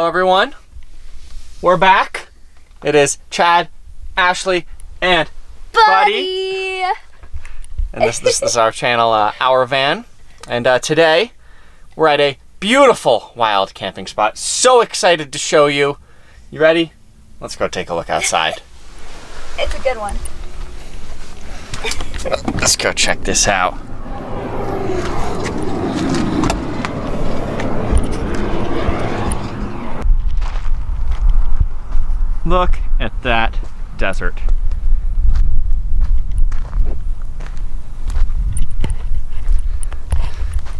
Hello everyone, we're back. It is Chad, Ashley, and Buddy. And this is our channel, Our Van. And today, we're at a beautiful wild camping spot. So excited to show you. You ready? Let's go take a look outside. It's a good one. Let's go check this out. Look at that desert.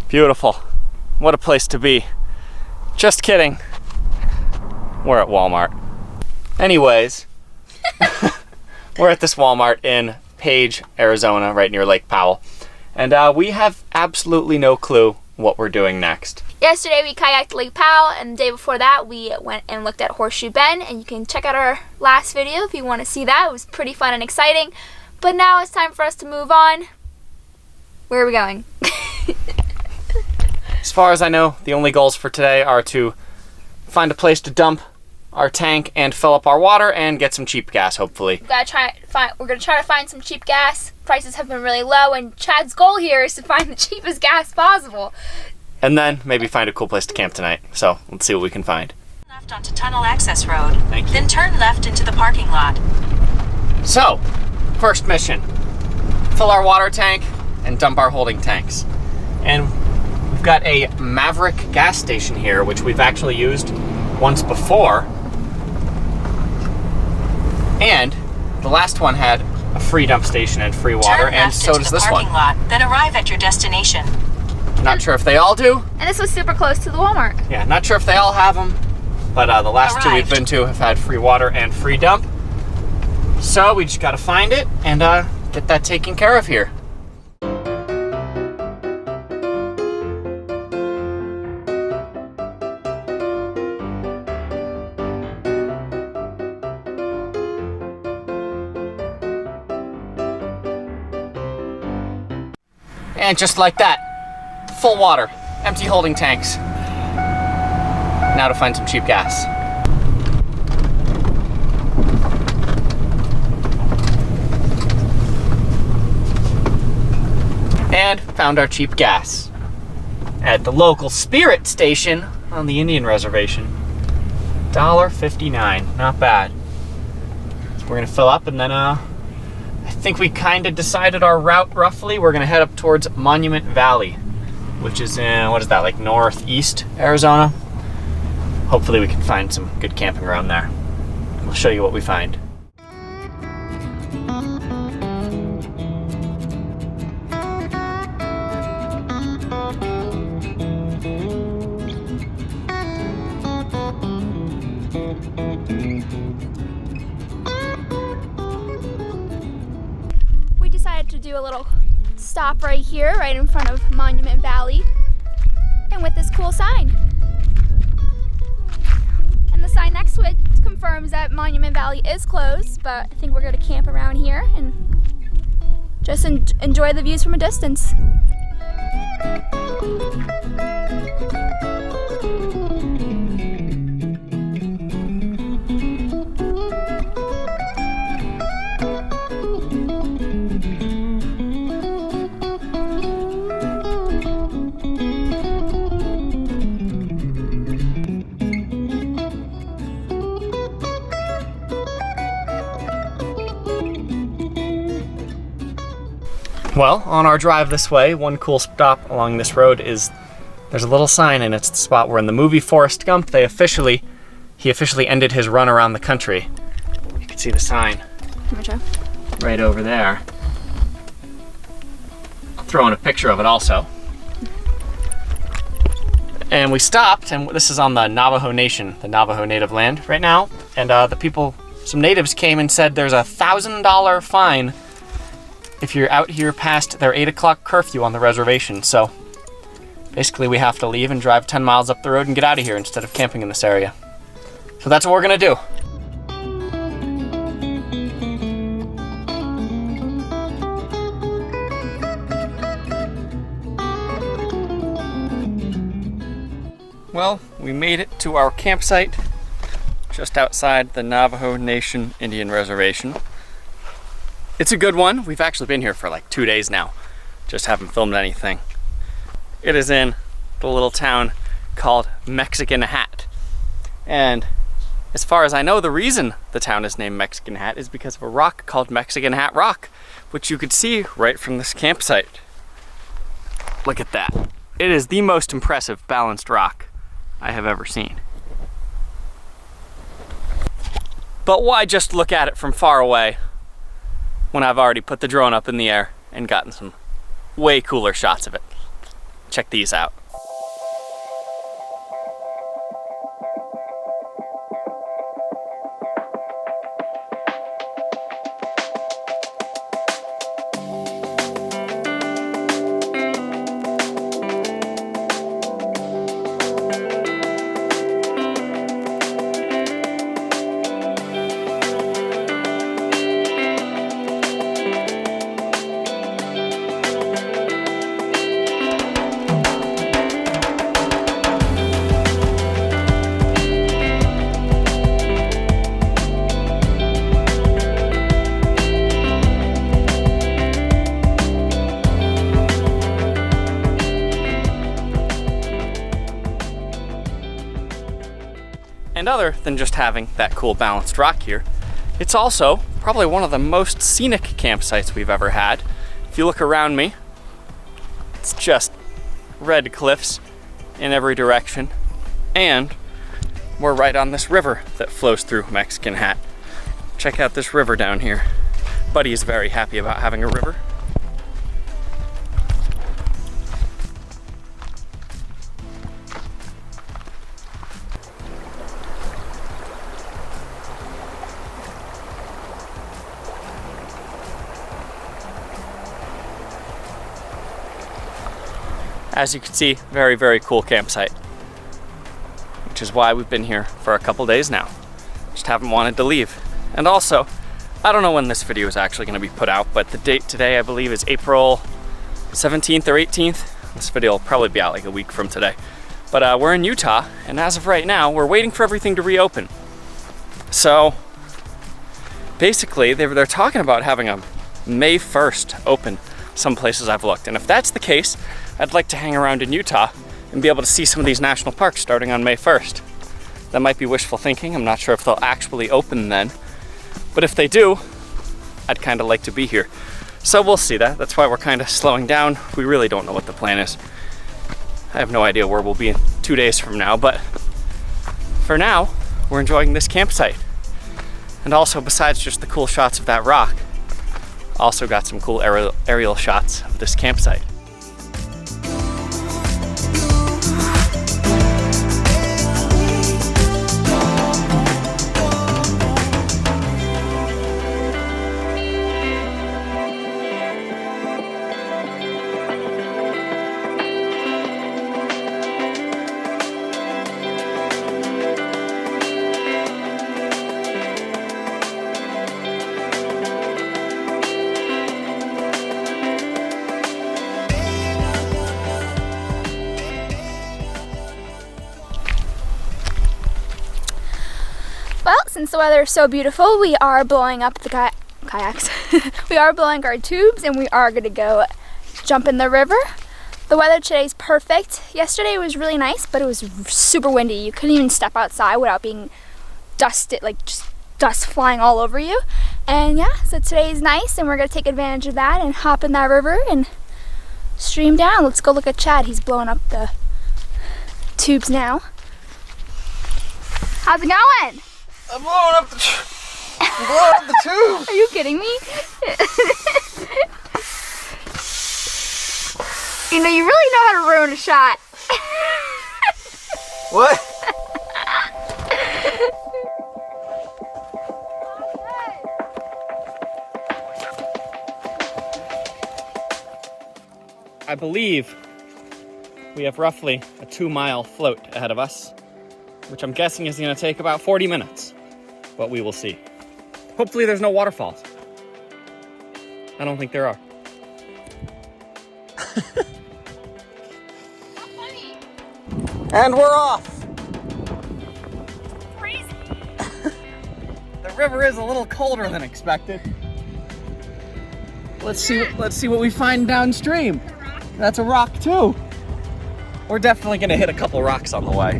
Beautiful. What a place to be. Just kidding. We're at Walmart. Anyways, we're at this Walmart in Page, Arizona, right near Lake Powell. And we have absolutely no clue what we're doing next. Yesterday we kayaked Lake Powell, and the day before that we went and looked at Horseshoe Bend, and you can check out our last video if you want to see that. It was pretty fun and exciting. But now it's time for us to move on. Where are we going? As far as I know, the only goals for today are to find a place to dump our tank and fill up our water and get some cheap gas, hopefully. We're gonna try to find some cheap gas. Prices have been really low, and Chad's goal here is to find the cheapest gas possible. And then maybe find a cool place to camp tonight. So let's see what we can find. Left onto Tunnel Access Road. Thank you. Then turn left into the parking lot. So, first mission. Fill our water tank and dump our holding tanks. And we've got a Maverick gas station here, which we've actually used once before. And the last one had a free dump station and free water, Turn and left so into does the this parking one. lot, then arrive at your destination. Not sure if they all do. And this was super close to the Walmart. Yeah, not sure if they all have them, but the last two we've Arrived. been to have had free water and free dump. So we just gotta find it and get that taken care of here. And just like that, full water, empty holding tanks. Now to find some cheap gas. And found our cheap gas at the local Spirit station on the Indian reservation. $1.59, not bad. So we're gonna fill up and then I think we kind of decided our route roughly. We're gonna head up towards Monument Valley, which is in, what is that, like northeast Arizona? Hopefully we can find some good camping around there. We'll show you what we find. We decided to do a little stop right here, right in front of Monument Valley, and with this cool sign. And the sign next to it confirms that Monument Valley is closed, but I think we're going to camp around here and just enjoy the views from a distance. Well, on our drive this way, one cool stop along this road is there's a little sign, and it's the spot where in the movie Forrest Gump he officially ended his run around the country. You can see the sign right over there. I'll throw in a picture of it also. And we stopped, and this is on the Navajo Nation, the Navajo native land right now. And some natives came and said there's a $1,000 fine if you're out here past their 8 o'clock curfew on the reservation. So basically we have to leave and drive 10 miles up the road and get out of here instead of camping in this area. So that's what we're gonna do. Well, we made it to our campsite just outside the Navajo Nation Indian Reservation. It's a good one. We've actually been here for like 2 days now. Just haven't filmed anything. It is in the little town called Mexican Hat. And as far as I know, the reason the town is named Mexican Hat is because of a rock called Mexican Hat Rock, which you could see right from this campsite. Look at that. It is the most impressive balanced rock I have ever seen. But why just look at it from far away when I've already put the drone up in the air and gotten some way cooler shots of it? Check these out. And other than just having that cool balanced rock here, it's also probably one of the most scenic campsites we've ever had. If you look around me, it's just red cliffs in every direction. And we're right on this river that flows through Mexican Hat. Check out this river down here. Buddy is very happy about having a river. As you can see, very, very cool campsite, which is why we've been here for a couple days now. Just haven't wanted to leave. And also, I don't know when this video is actually going to be put out, but the date today I believe is April 17th or 18th. This video will probably be out like a week from today. But we're in Utah, and as of right now, we're waiting for everything to reopen. So basically, they're talking about having a May 1st open some places I've looked. And if that's the case, I'd like to hang around in Utah and be able to see some of these national parks starting on May 1st. That might be wishful thinking. I'm not sure if they'll actually open then. But if they do, I'd kind of like to be here. So we'll see that. That's why we're kind of slowing down. We really don't know what the plan is. I have no idea where we'll be in 2 days from now, but for now, we're enjoying this campsite. And also, besides just the cool shots of that rock, also got some cool aerial shots of this campsite. Well, since the weather is so beautiful, we are blowing up the kayaks. We are blowing our tubes, and we are gonna go jump in the river. The weather today is perfect. Yesterday was really nice, but it was super windy. You couldn't even step outside without being dusted, like just dust flying all over you. And yeah, so today is nice, and we're gonna take advantage of that and hop in that river and stream down. Let's go look at Chad. He's blowing up the tubes now. How's it going? I'm blowing up the tube. Are you kidding me? You know, you really know how to ruin a shot. What? I believe we have roughly a 2-mile float ahead of us, which I'm guessing is going to take about 40 minutes, but we will see. Hopefully there's no waterfalls. I don't think there are. And we're off. river is a little colder than expected. Let's see what we find downstream. That's a rock too. We're definitely gonna hit a couple rocks on the way.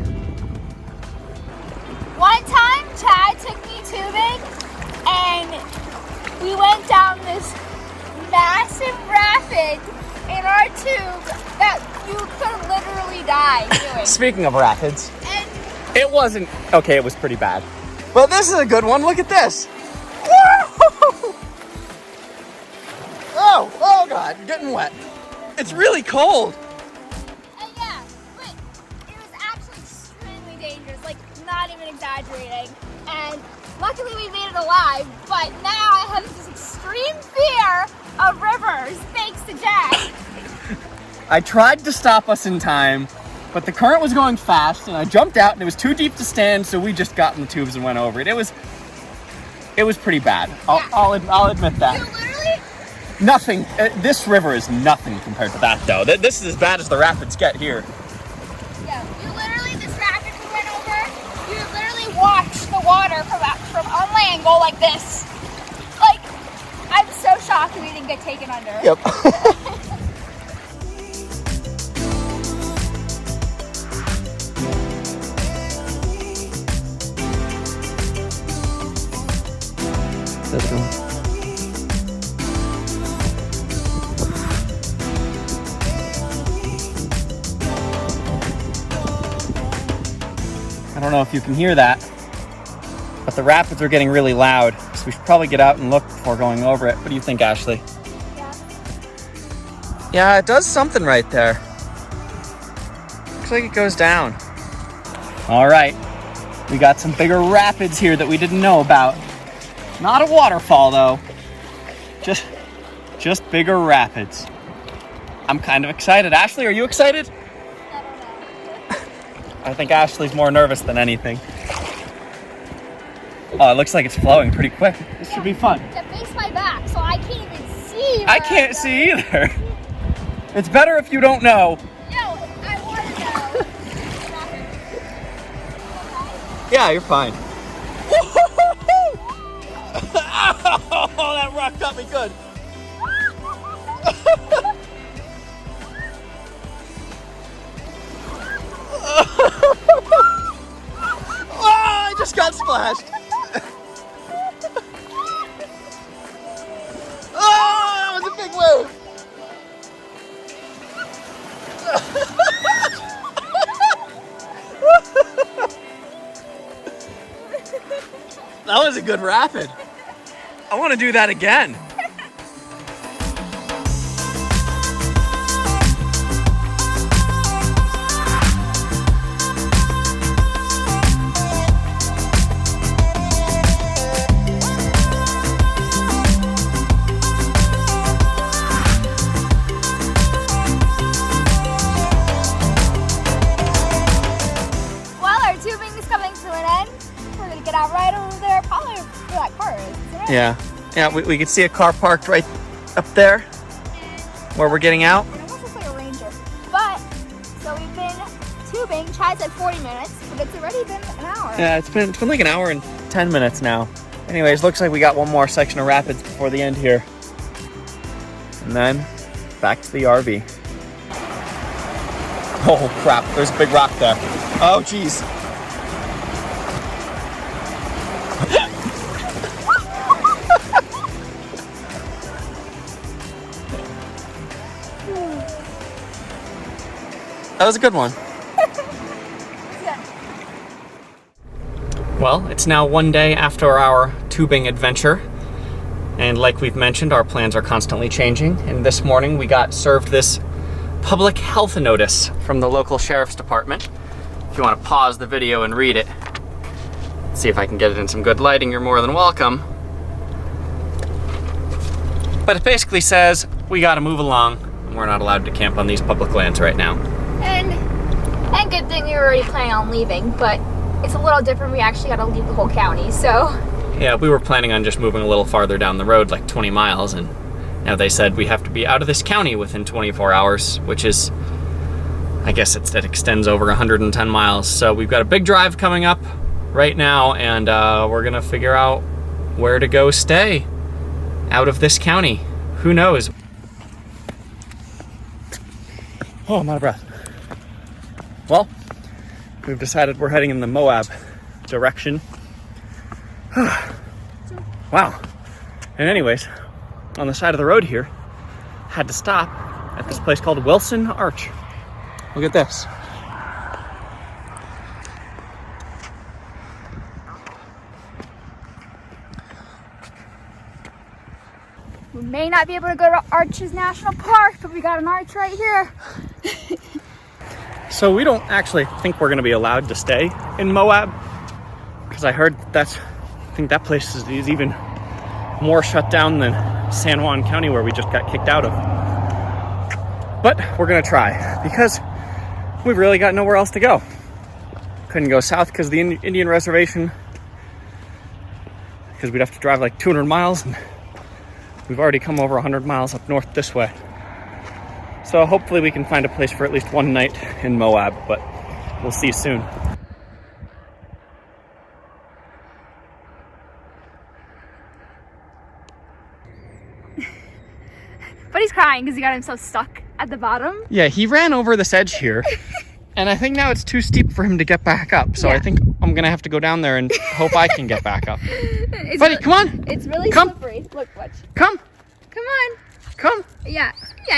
One time, Chad took me tubing, and we went down this massive rapid in our tube that you could literally die doing. Speaking of rapids, And it wasn't, okay, it was pretty bad. But this is a good one, look at this. Woo! Oh God, you're getting wet. It's really cold. yeah, but it was actually extremely dangerous, like not even exaggerating. And luckily we made it alive, but now I have this extreme fear of rivers, thanks to Jack. I tried to stop us in time, but the current was going fast, and I jumped out, and it was too deep to stand, so we just got in the tubes and went over it. It was pretty bad. I'll admit that. You literally, Nothing. This river is nothing compared to that, though. This is as bad as the rapids get here. this rapid we went over, you literally watch the water from on land go like this. Like, I'm so shocked we didn't get taken under. Yep. This one. I don't know if you can hear that, but the rapids are getting really loud, so we should probably get out and look before going over it. What do you think, Ashley? Yeah, it does something right there. Looks like it goes down. All right, we got some bigger rapids here that we didn't know about. Not a waterfall, though. Just bigger rapids. I'm kind of excited. Ashley, are you excited? I think Ashley's more nervous than anything. Oh, it looks like it's flowing pretty quick. This should be fun. To face my back, so I can't even see. I can't see either. It's better if you don't know. No, I want to know. Yeah, you're fine. Oh, that rock got me good. Oh, I just got splashed. Oh, that was a big wave. That was a good rapid. I want to do that again. Yeah, we could see a car parked right up there where we're getting out. It almost looks like a Ranger. But, so we've been tubing. Chad said 40 minutes, but it's already been an hour. Yeah, it's been like an hour and 10 minutes now. Anyways, looks like we got one more section of rapids before the end here. And then back to the RV. Oh crap, there's a big rock there. Oh geez. That was a good one. Well, it's now one day after our tubing adventure. And like we've mentioned, our plans are constantly changing. And this morning we got served this public health notice from the local sheriff's department. If you want to pause the video and read it, see if I can get it in some good lighting, you're more than welcome. But it basically says we gotta move along. We're not allowed to camp on these public lands right now. And good thing we were already planning on leaving, but it's a little different. We actually got to leave the whole county, so. Yeah, we were planning on just moving a little farther down the road, like 20 miles, and now they said we have to be out of this county within 24 hours, which is, I guess it extends over 110 miles. So we've got a big drive coming up right now, and we're gonna figure out where to go stay out of this county. Who knows? Oh, I'm out of breath. Well, we've decided we're heading in the Moab direction. Wow. And anyways, on the side of the road here, had to stop at this place called Wilson Arch. Look at this. We may not be able to go to Arches National Park, but we got an arch right here. So we don't actually think we're going to be allowed to stay in Moab, because I heard I think that place is even more shut down than San Juan County, where we just got kicked out of. But we're going to try, because we've really got nowhere else to go. Couldn't go south because of the Indian reservation, because we'd have to drive like 200 miles, and we've already come over 100 miles up north this way. So hopefully we can find a place for at least one night in Moab, but we'll see soon. But he's crying because he got himself stuck at the bottom. Yeah, he ran over this edge here, and I think now it's too steep for him to get back up. So Yeah. I think I'm gonna have to go down there and hope I can get back up. Buddy, come on! It's really Come. slippery. Look, watch. Come! Come on. Come! Yeah,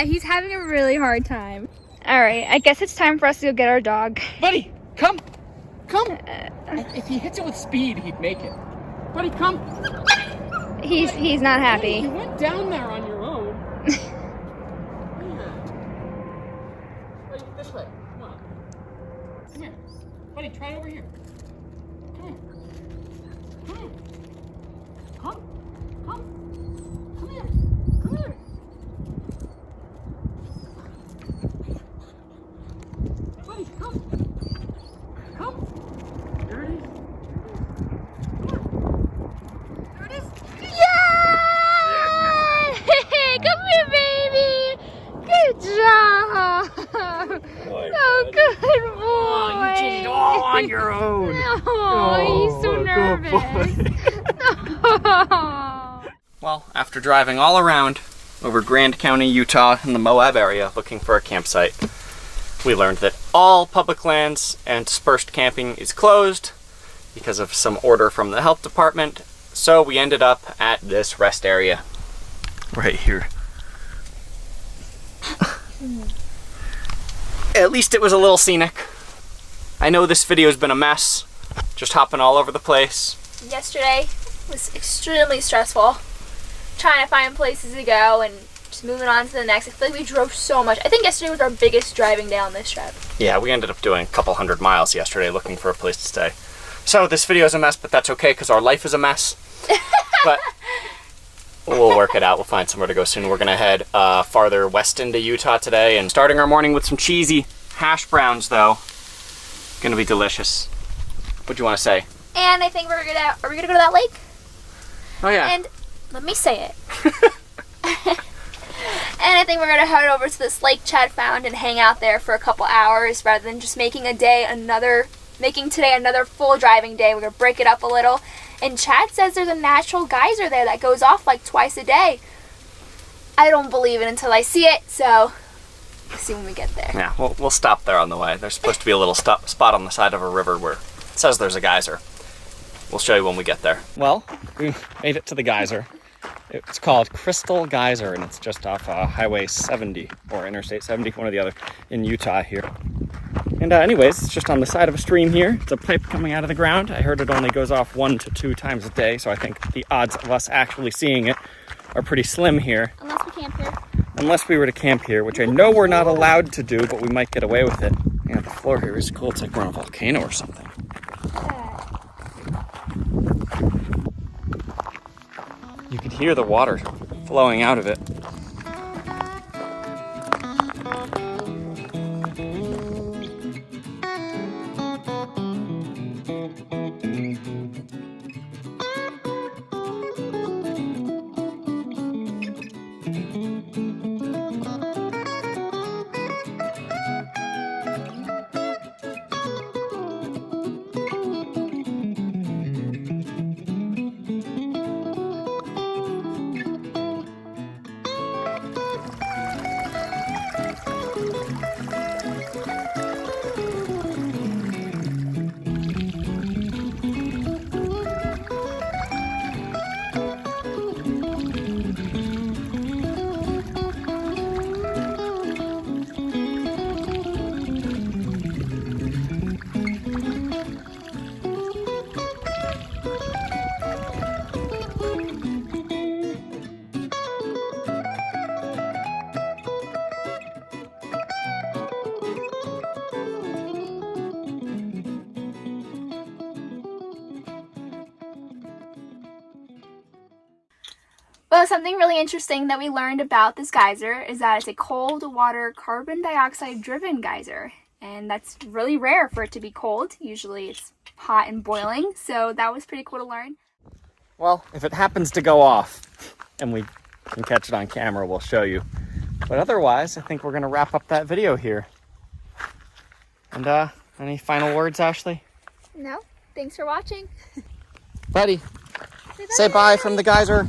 he's having a really hard time. All right, I guess it's time for us to go get our dog. Buddy, come! Come! If he hits it with speed, he'd make it. Buddy, come! He's not happy. You went down there on your own. Buddy, this way. Come on. Come here. Buddy, try over here. Come here. Come here. Come. Come. Come here. Come here. Buddy, come. Come. There it is. There it is. Yay! Come here, baby. Good job. Oh, good boy. You did it all on your own. Oh, he's so good nervous. Well, after driving all around over Grand County, Utah, in the Moab area looking for a campsite, we learned that all public lands and dispersed camping is closed because of some order from the health department. So we ended up at this rest area right here. At least it was a little scenic. I know this video's been a mess, just hopping all over the place. Yesterday was extremely stressful. Trying to find places to go and just moving on to the next. I feel like we drove so much. I think yesterday was our biggest driving day on this trip. Yeah, we ended up doing a couple 100 miles yesterday looking for a place to stay. So this video is a mess, but that's okay because our life is a mess. But we'll work it out. We'll find somewhere to go soon. We're gonna head farther west into Utah today, and starting our morning with some cheesy hash browns, though. Gonna be delicious. What do you want to say? And I think are we gonna go to that lake? Oh yeah. And let me say it. And I think we're gonna head over to this lake Chad found and hang out there for a couple hours rather than just making today another full driving day. We're gonna break it up a little. And Chad says there's a natural geyser there that goes off like twice a day. I don't believe it until I see it, so we'll see when we get there. Yeah, we'll stop there on the way. There's supposed to be a little spot on the side of a river where it says there's a geyser. We'll show you when we get there. Well, we made it to the geyser. It's called Crystal Geyser, and it's just off Highway 70 or Interstate 70, one or the other, in Utah here. And anyways, it's just on the side of a stream here. It's a pipe coming out of the ground. I heard it only goes off 1 to 2 times a day, so I think the odds of us actually seeing it are pretty slim here. Unless we camp here. Unless we were to camp here, which I know we're not allowed to do, but we might get away with it. Yeah, the floor here is cool. It's like we're on a volcano or something. You could hear the water flowing out of it. Well, something really interesting that we learned about this geyser is that it's a cold water carbon dioxide driven geyser. And that's really rare for it to be cold. Usually it's hot and boiling. So that was pretty cool to learn. Well, if it happens to go off and we can catch it on camera, we'll show you. But otherwise, I think we're going to wrap up that video here. And any final words, Ashley? No, thanks for watching. Buddy, say bye from the geyser.